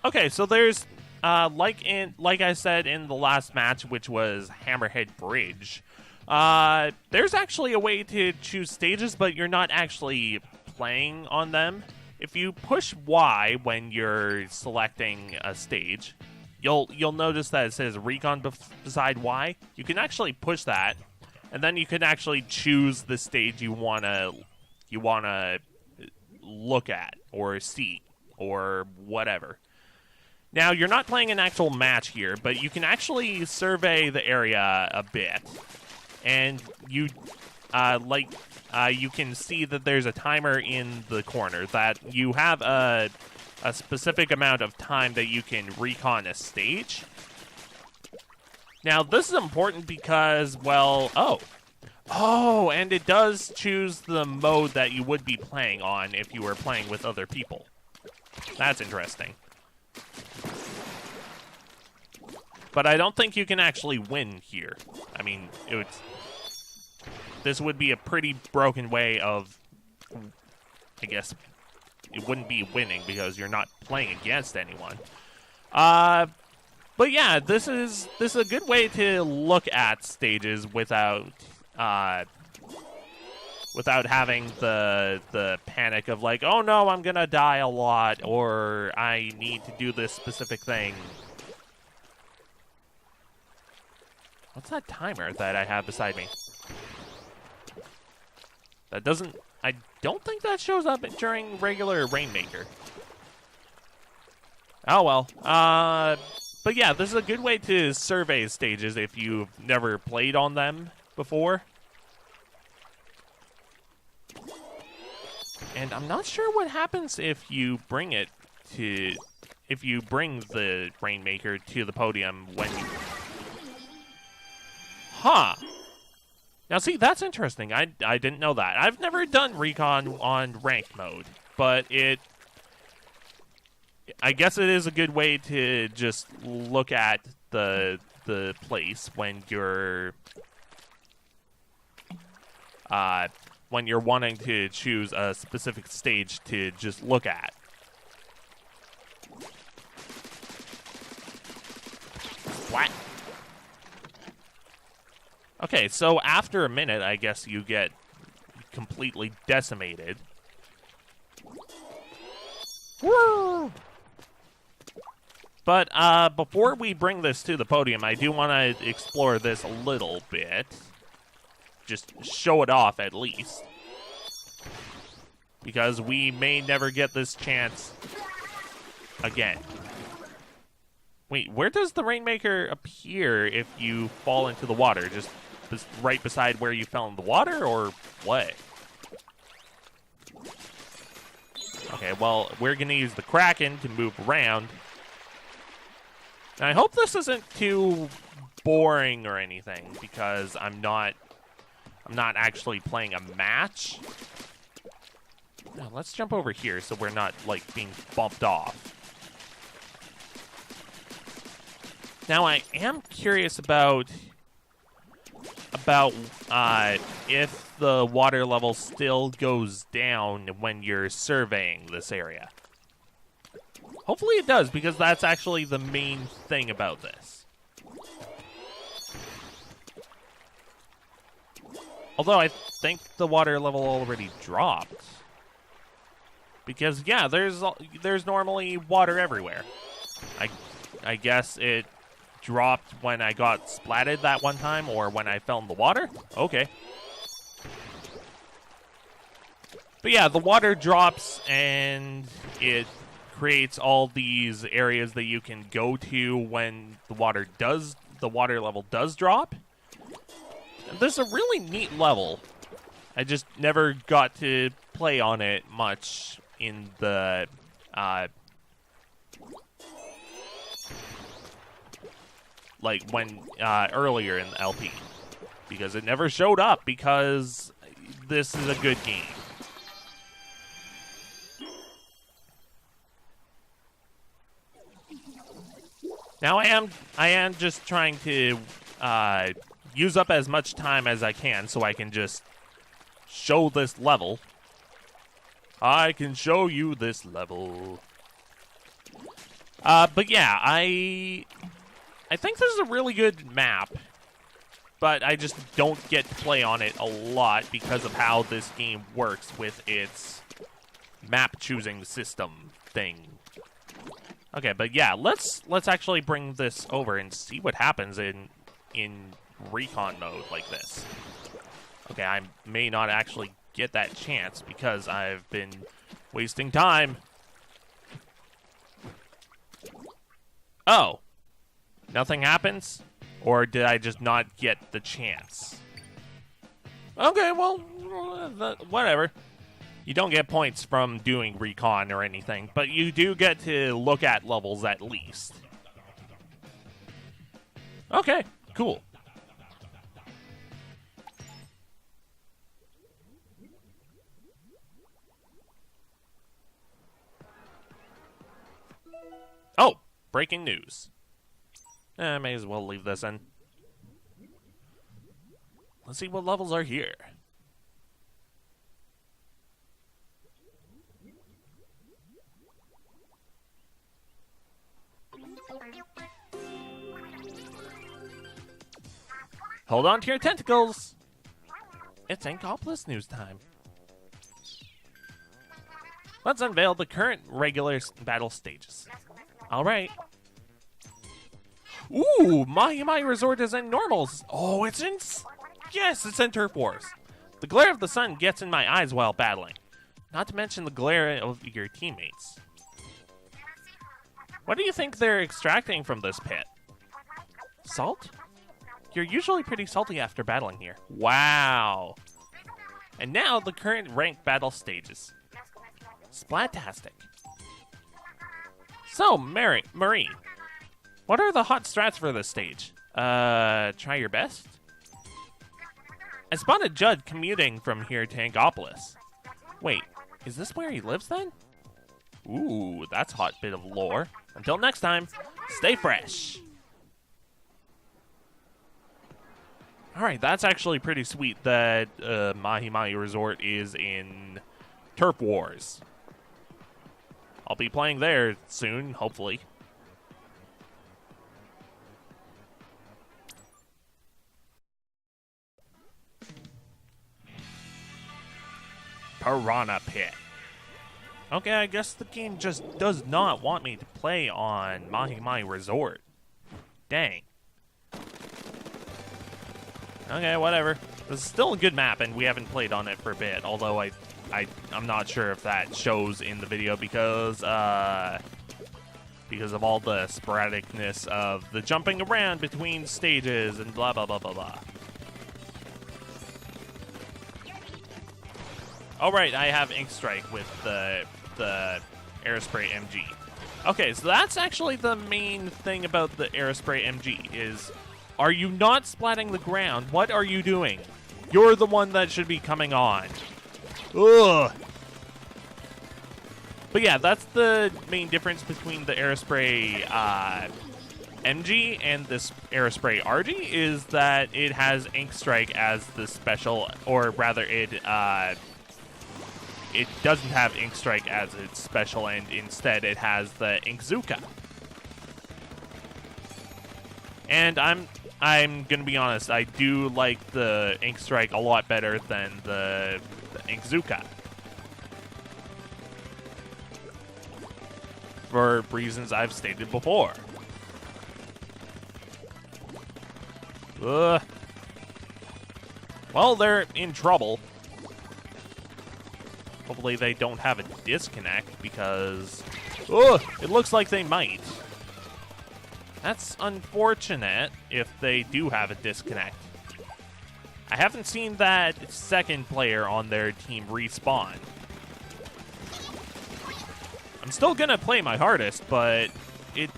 Okay, so there's like I said in the last match, which was Hammerhead Bridge. There's actually a way to choose stages, but you're not actually playing on them. If you push Y when you're selecting a stage, you'll notice that it says Recon beside Y. You can actually push that, and then you can actually choose the stage you wanna look at or see or whatever. Now, you're not playing an actual match here, but you can actually survey the area a bit, and you can see that there's a timer in the corner, that you have a specific amount of time that you can recon a stage. Now, this is important because, well, and it does choose the mode that you would be playing on if you were playing with other people. That's interesting. But I don't think you can actually win here. I mean, this would be a pretty broken way of, I guess, it wouldn't be winning because you're not playing against anyone. But yeah, this is a good way to look at stages without having the panic of like, oh no, I'm gonna die a lot, or I need to do this specific thing. What's that timer that I have beside me? That doesn't... I don't think that shows up during regular Rainmaker. Oh well. But yeah, this is a good way to survey stages if you've never played on them before. And I'm not sure what happens if you bring the Rainmaker to the podium when you... Huh. Now, see, that's interesting. I didn't know that. I've never done recon on ranked mode, but I guess it is a good way to just look at the place when you're wanting to choose a specific stage to just look at. What? Okay, so after a minute, I guess you get completely decimated. Woo! But before we bring this to the podium, I do want to explore this a little bit. Just show it off, at least. Because we may never get this chance again. Wait, where does the Rainmaker appear if you fall into the water? Just right beside where you fell in the water, or what? Okay, well, we're going to use the Kraken to move around. And I hope this isn't too boring or anything, because I'm not actually playing a match. Now, let's jump over here so we're not, like, being bumped off. Now, I am curious about if the water level still goes down when you're surveying this area. Hopefully it does, because that's actually the main thing about this. Although I think the water level already dropped. Because, yeah, there's normally water everywhere. I guess it dropped when I got splatted that one time, or when I fell in the water? Okay. But yeah, the water drops, and it creates all these areas that you can go to when the water level does drop. And this is a really neat level. I just never got to play on it much in the earlier in the LP, because it never showed up, because this is a good game. Now I am just trying to use up as much time as I can so I can just show this level. I can show you this level. But yeah, I think this is a really good map, but I just don't get to play on it a lot because of how this game works with its map choosing system thing. Okay, but yeah, let's actually bring this over and see what happens in recon mode like this. Okay, I may not actually get that chance because I've been wasting time. Oh, nothing happens? Or did I just not get the chance? Okay, well, whatever. You don't get points from doing recon or anything, but you do get to look at levels at least. Okay, cool. Oh, breaking news. I may as well leave this in. Let's see what levels are here. Hold on to your tentacles. It's Ankopolis news time. Let's unveil the current regular battle stages. All right. Ooh, Mahi-Mahi Resort is in normals. Oh, it's in... Yes, it's in Turf Wars. The glare of the sun gets in my eyes while battling. Not to mention the glare of your teammates. What do you think they're extracting from this pit? Salt? You're usually pretty salty after battling here. Wow. And now the current ranked battle stages. Splatastic. So, Marie, what are the hot strats for this stage? Try your best? I spotted Judd commuting from here to Ankopolis. Wait, is this where he lives then? Ooh, that's a hot bit of lore. Until next time, stay fresh. Alright, that's actually pretty sweet that Mahi-Mahi Resort is in Turf Wars. I'll be playing there soon, hopefully. Piranha Pit. Okay, I guess the game just does not want me to play on Mahi-Mahi Resort. Dang. Okay, whatever. This is still a good map, and we haven't played on it for a bit, although I'm not sure if that shows in the video because of all the sporadicness of the jumping around between stages and blah, blah, blah, blah, blah. All right, I have Ink Strike with the Aerospray MG. Okay, so that's actually the main thing about the Aerospray MG is, are you not splatting the ground? What are you doing? You're the one that should be coming on. Ugh. But yeah, that's the main difference between the Aerospray MG and this Aerospray RG is that it has Ink Strike as the special, or rather it doesn't have Ink Strike as its special, and instead it has the Inkzuka. And I'm gonna be honest, I do like the Ink Strike a lot better than the Inkzuka. For reasons I've stated before. Ugh. Well, they're in trouble. Hopefully they don't have a disconnect because... Ugh, it looks like they might. That's unfortunate if they do have a disconnect. I haven't seen that second player on their team respawn. I'm still gonna play my hardest, but it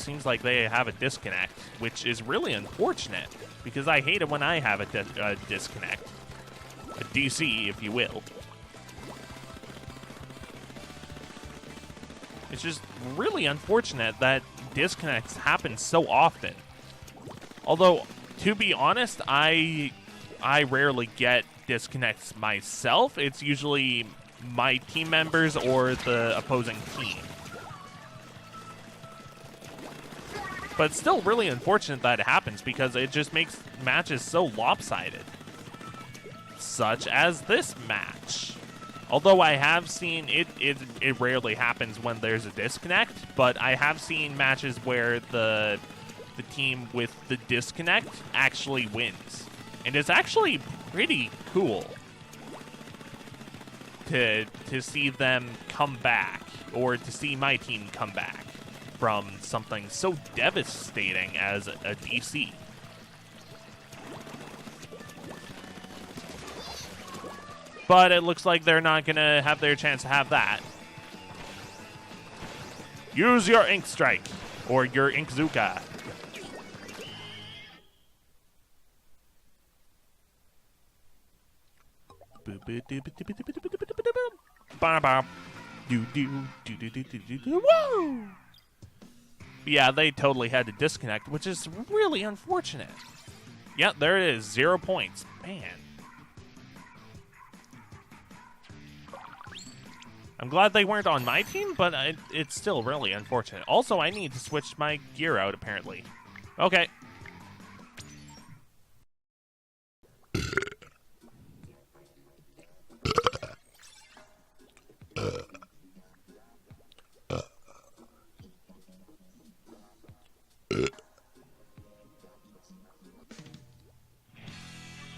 seems like they have a disconnect, which is really unfortunate because I hate it when I have a disconnect. A DC, if you will. It's just really unfortunate that disconnects happen so often. Although, to be honest, I rarely get disconnects myself. It's usually my team members or the opposing team. But it's still really unfortunate that it happens because it just makes matches so lopsided. Such as this match. Although I have seen it rarely happens when there's a disconnect, but I have seen matches where the team with the disconnect actually wins. And it's actually pretty cool to see them come back, or to see my team come back from something so devastating as a DC. But it looks like they're not going to have their chance to have that. Use your Ink Strike, or your Inkzooka. Woo! Yeah, they totally had to disconnect, which is really unfortunate. Yeah, there it is. 0 points. Man. I'm glad they weren't on my team, but it's still really unfortunate. Also, I need to switch my gear out, apparently. Okay.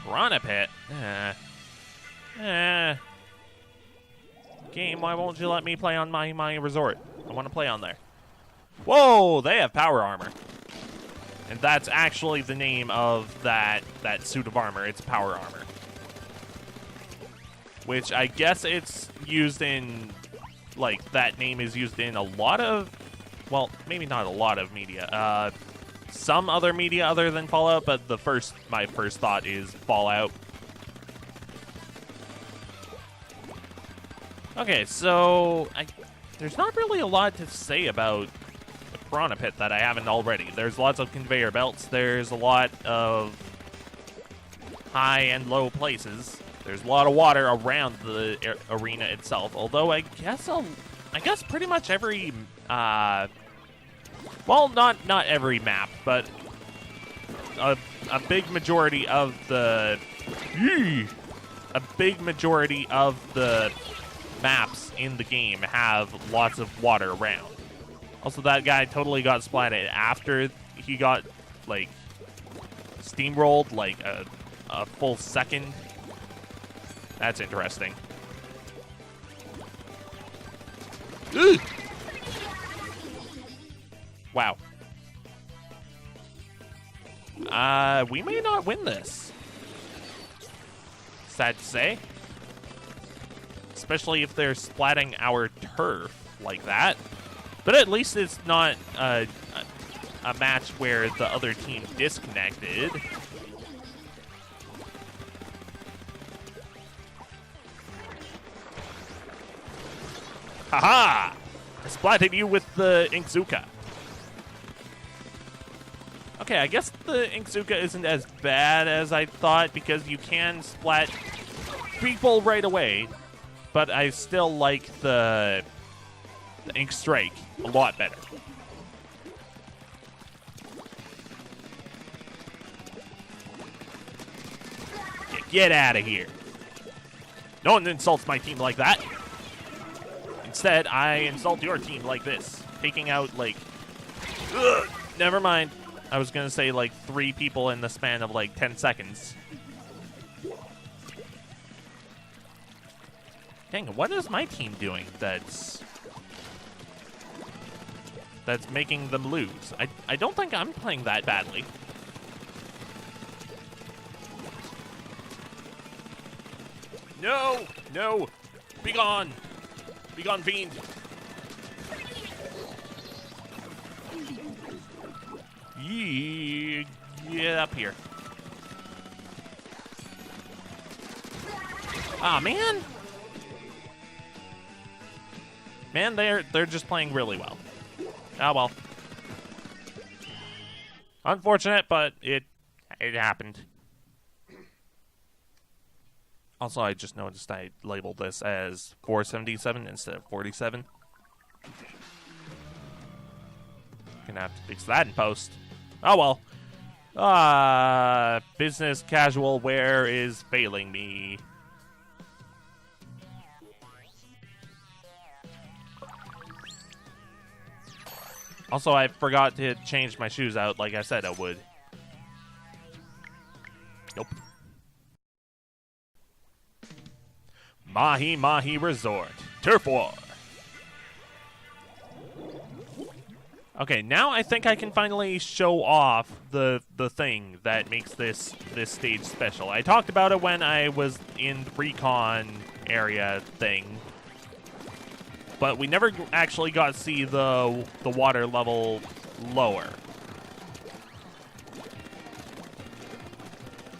Piranha Pit? Game, why won't you let me play on Mahi-Mahi Resort? I want to play on there. Whoa, they have power armor. And that's actually the name of that suit of armor. It's power armor. Which I guess it's used in, like, that name is used in a lot of, well, maybe not a lot of media. Some other media other than Fallout, but my first thought is Fallout. Okay, so there's not really a lot to say about the Piranha Pit that I haven't already. There's lots of conveyor belts. There's a lot of high and low places. There's a lot of water around the arena itself. Although I guess pretty much every well, not every map, but a big majority of the maps in the game have lots of water around. Also, that guy totally got splatted after he got, like, steamrolled, like, a full second. That's interesting. Ugh! Wow. We may not win this. Sad to say. Especially if they're splatting our turf like that. But at least it's not a match where the other team disconnected. Haha! I splatted you with the Inkzooka. Okay, I guess the Inkzooka isn't as bad as I thought because you can splat people right away. But I still like the Ink Strike a lot better. Get out of here. No one insults my team like that. Instead, I insult your team like this. Taking out, like... Ugh, never mind. I was going to say, like, 3 people in the span of, like, 10 seconds. Dang, what is my team doing that's making them lose? I don't think I'm playing that badly. No! No! Be gone! Be gone, fiend! Yeah, get up here. Ah, man! Man, they're just playing really well. Ah, well. Unfortunate, but it happened. Also, I just noticed I labeled this as 477 instead of 47. Gonna have to fix that in post. Oh well. Business casual wear is failing me. Also, I forgot to change my shoes out like I said I would. Nope. Mahi-Mahi Resort. Turf War. Okay, now I think I can finally show off the thing that makes this stage special. I talked about it when I was in the recon area thing, but we never actually got to see the water level lower.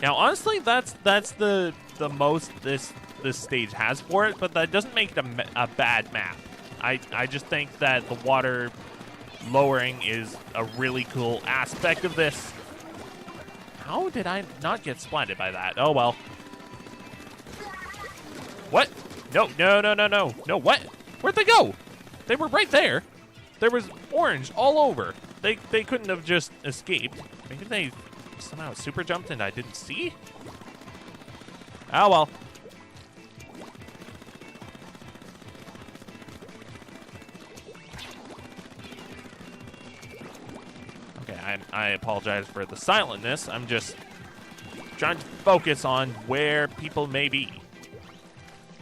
Now, honestly, that's the most this stage has for it, but that doesn't make it a bad map. I just think that the water lowering is a really cool aspect of this. How did I not get splatted by that? Oh well. What? No, what? Where'd they go? They were right there. There was orange all over. They couldn't have just escaped. Maybe they somehow super jumped and I didn't see? Oh well. Okay, I apologize for the silentness. I'm just trying to focus on where people may be.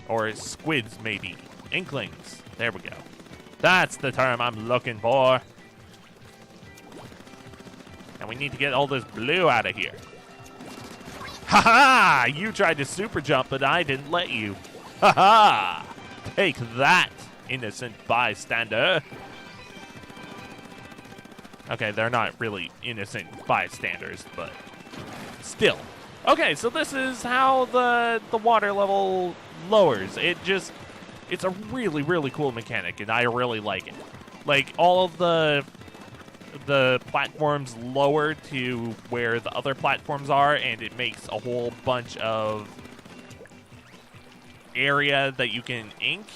Or squids may be. Inklings. There we go. That's the term I'm looking for. And we need to get all this blue out of here. Ha-ha! You tried to super jump, but I didn't let you. Ha-ha! Take that, innocent bystander. Okay, they're not really innocent bystanders, but still. Okay, so this is how the water level lowers. It's a really, really cool mechanic, and I really like it. Like, all of the platforms lower to where the other platforms are, and it makes a whole bunch of area that you can ink,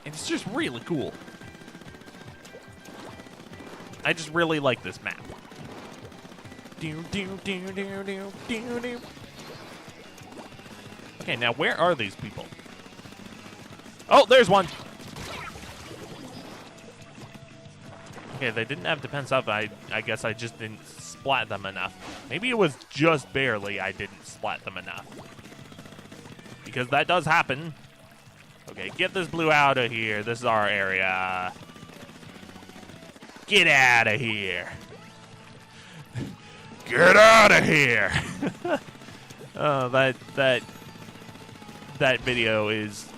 and it's just really cool. I just really like this map. Okay, now where are these people? Oh, there's one. Okay, they didn't have defense up. I guess I just didn't splat them enough. Maybe it was just barely I didn't splat them enough. Because that does happen. Okay, get this blue out of here. This is our area. Get out of here. Get out of here. Oh, that video is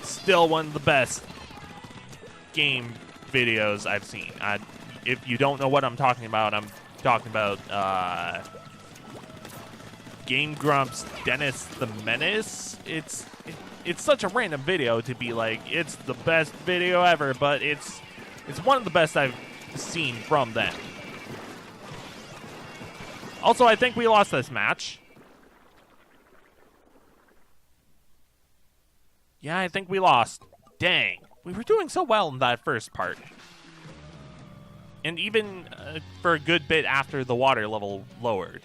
still one of the best game videos I've seen. If you don't know what I'm talking about Game Grumps Dennis the Menace. It's such a random video to be like it's the best video ever, but it's one of the best I've seen from them. Also, I think we lost this match. Yeah, I think we lost. Dang. We were doing so well in that first part. And even for a good bit after the water level lowered.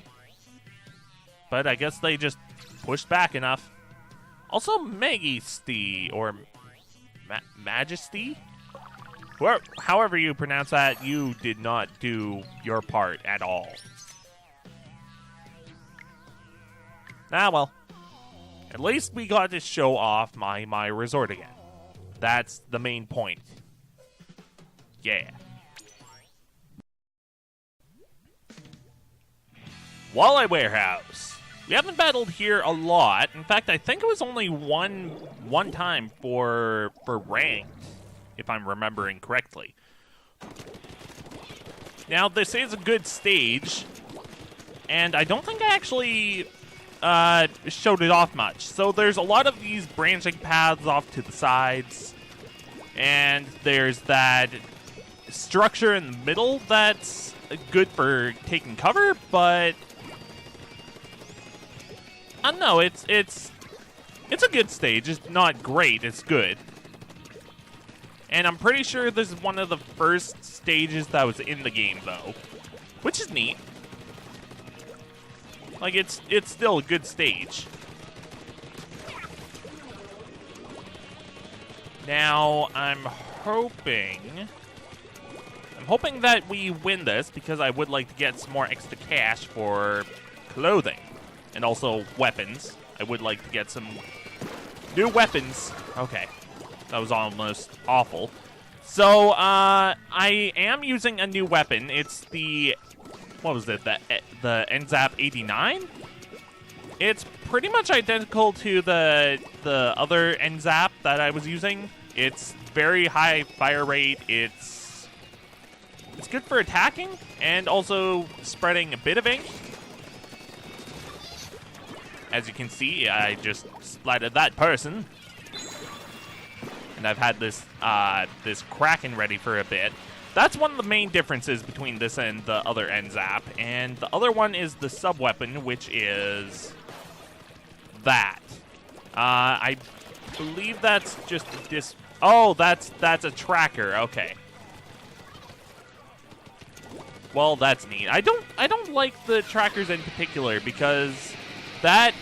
But I guess they just pushed back enough. Also, Majesty, or Majesty? However you pronounce that, you did not do your part at all. Ah, well. At least we got to show off Mahi-Mahi Resort again. That's the main point. Yeah. Walleye Warehouse. We haven't battled here a lot. In fact, I think it was only one time for ranked, if I'm remembering correctly. Now, this is a good stage, and I don't think I actually showed it off much. So there's a lot of these branching paths off to the sides, and there's that structure in the middle that's good for taking cover, but I don't know, it's a good stage. It's not great, it's good. And I'm pretty sure this is one of the first stages that was in the game, though. Which is neat. Like, it's still a good stage. Now, I'm hoping that we win this because I would like to get some more extra cash for clothing and also weapons. I would like to get some new weapons. Okay, that was almost awful. So, I am using a new weapon. It's the, what was it, the NZAP 89? It's pretty much identical to the other NZAP that I was using. It's very high fire rate. It's good for attacking and also spreading a bit of ink. As you can see, I just splattered that person. And I've had this this Kraken ready for a bit. That's one of the main differences between this and the other NZAP. And the other one is the sub-weapon, which is that. I believe that's just this. Oh, that's a tracker. Okay. Well, that's neat. I don't like the trackers in particular because that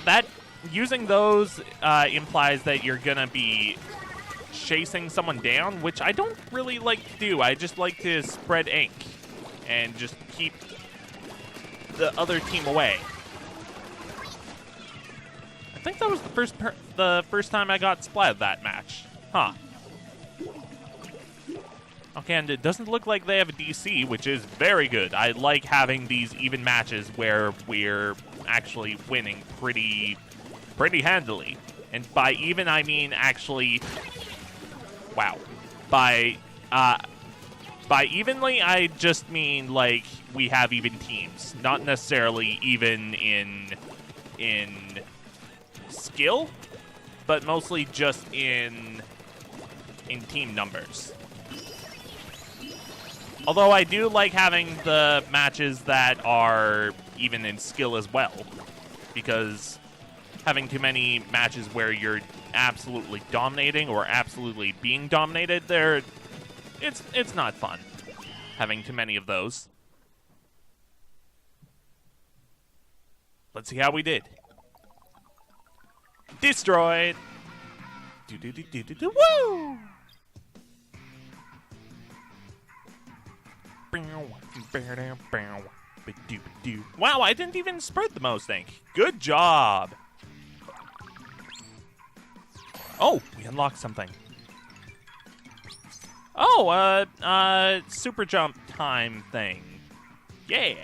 using those implies that you're gonna be chasing someone down, which I don't really like to do. I just like to spread ink and just keep the other team away. I think that was the first time I got splatted that match. Huh. Okay, and it doesn't look like they have a DC, which is very good. I like having these even matches where we're actually winning pretty handily. And by even, I mean actually, wow. By evenly, I just mean like we have even teams, not necessarily even in skill, but mostly just in team numbers. Although I do like having the matches that are even in skill as well, because having too many matches where you're absolutely dominating or absolutely being dominated, it's not fun having too many of those. Let's see how we did. Destroyed. Woo! Wow, I didn't even spread the most ink. Good job. Oh, we unlocked something. Oh, super jump time thing. Yeah.